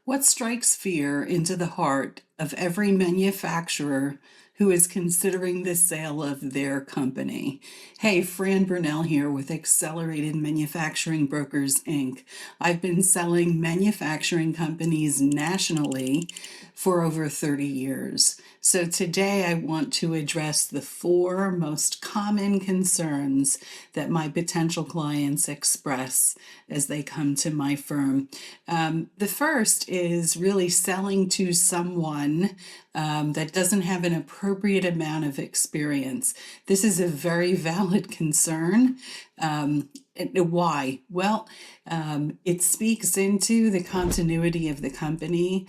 What strikes fear into the heart of every manufacturer who is considering the sale of their company? Hey, Fran Burnell here with Accelerated Manufacturing Brokers, Inc. I've been selling manufacturing companies nationally for over 30 years. So today I want to address the four most common concerns that my potential clients express as they come to my firm. The first is really selling to someone that doesn't have an appropriate amount of experience. This is a very valid concern. Why? Well, it speaks into the continuity of the company,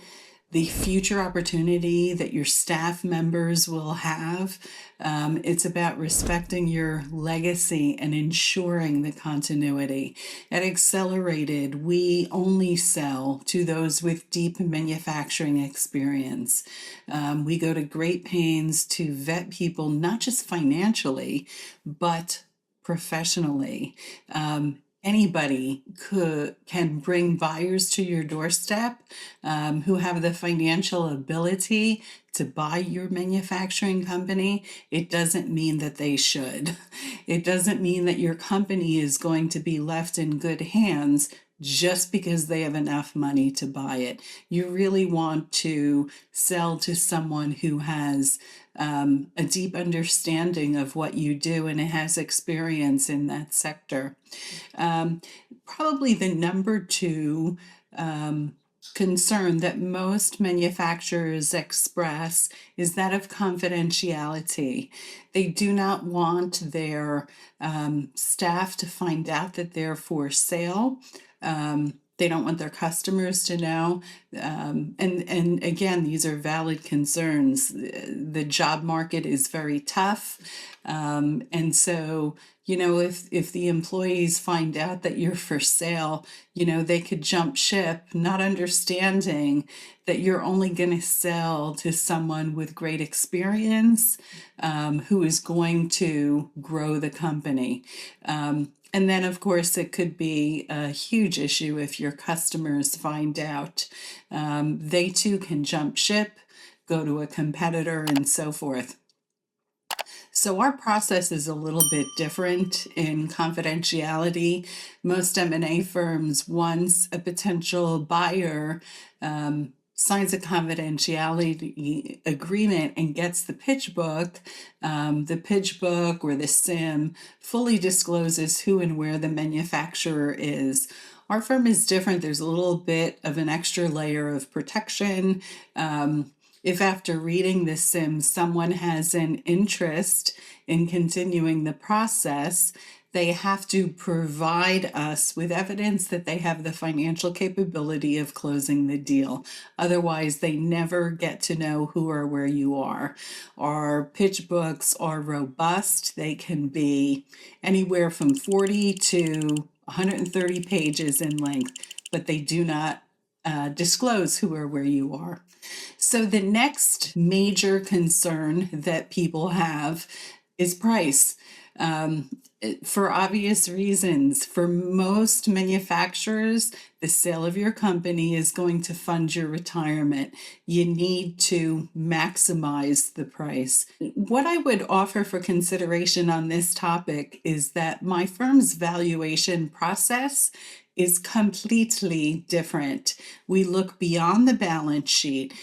the future opportunity that your staff members will have. It's about respecting your legacy and ensuring the continuity. At Accelerated, we only sell to those with deep manufacturing experience. We go to great pains to vet people, not just financially, but professionally. Anybody can bring buyers to your doorstep who have the financial ability to buy your manufacturing company. It doesn't mean that they should. It doesn't mean that your company is going to be left in good hands just because they have enough money to buy it. You really want to sell to someone who has a deep understanding of what you do and has experience in that sector. Probably the number two concern that most manufacturers express is that of confidentiality. They do not want their staff to find out that they're for sale. They don't want their customers to know. And again, these are valid concerns. The job market is very tough. And so, if the employees find out that you're for sale, they could jump ship, not understanding that you're only going to sell to someone with great experience, who is going to grow the company. And then, of course, it could be a huge issue if your customers find out. They too can jump ship, go to a competitor, and so forth. So our process is a little bit different in confidentiality. Most M&A firms, once a potential buyer signs a confidentiality agreement and gets the pitch book or the SIM fully discloses who and where the manufacturer is. Our firm is different. There's a little bit of an extra layer of protection. If after reading the SIM, someone has an interest in continuing the process, they have to provide us with evidence that they have the financial capability of closing the deal. Otherwise, they never get to know who or where you are. Our pitch books are robust. They can be anywhere from 40 to 130 pages in length, but they do not disclose who or where you are. So the next major concern that people have is price. For obvious reasons, for most manufacturers, the sale of your company is going to fund your retirement. You need to maximize the price. What I would offer for consideration on this topic is that my firm's valuation process is completely different. We look beyond the balance sheet.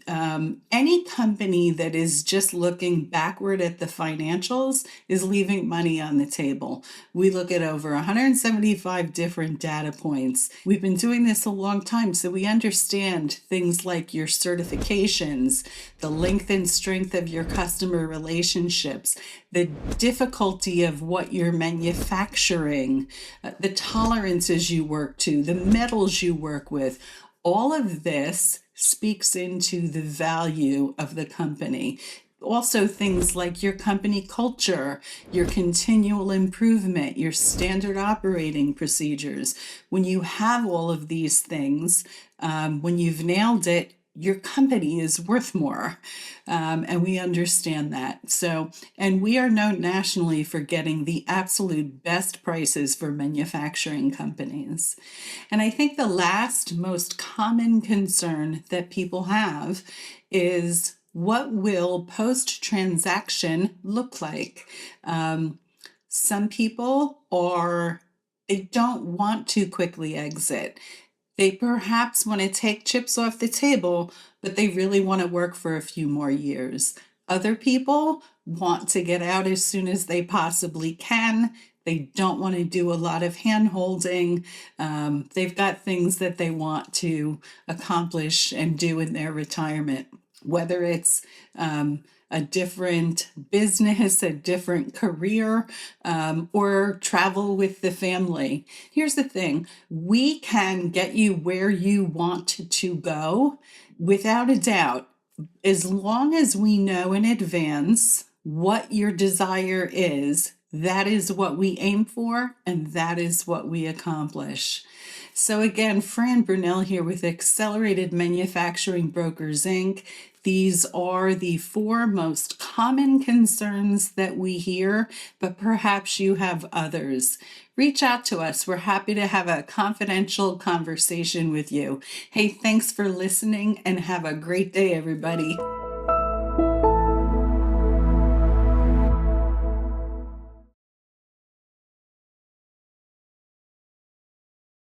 Any company that is just looking backward at the financials is leaving money on the table. We look at over 175 different data points. We've been doing this a long time, so we understand things like your certifications, the length and strength of your customer relationships, the difficulty of what you're manufacturing, the tolerances you work to, the metals you work with. All of this speaks into the value of the company. Also, things like your company culture, your continual improvement, your standard operating procedures. When you have all of these things, when you've nailed it, your company is worth more. And we understand that. So, and we are known nationally for getting the absolute best prices for manufacturing companies. And I think the last most common concern that people have is what will post transaction look like? Some people they don't want to quickly exit. They perhaps want to take chips off the table, but they really want to work for a few more years. Other people want to get out as soon as they possibly can. They don't want to do a lot of hand holding. They've got things that they want to accomplish and do in their retirement, whether it's a different business, a different career, or travel with the family. Here's the thing, we can get you where you want to go without a doubt, as long as we know in advance what your desire is. That is what we aim for, and that is what we accomplish. So again, Fran Brunel here with Accelerated Manufacturing Brokers, Inc. These are the 4 most common concerns that we hear, but perhaps you have others. Reach out to us. We're happy to have a confidential conversation with you. Hey, thanks for listening and have a great day, everybody.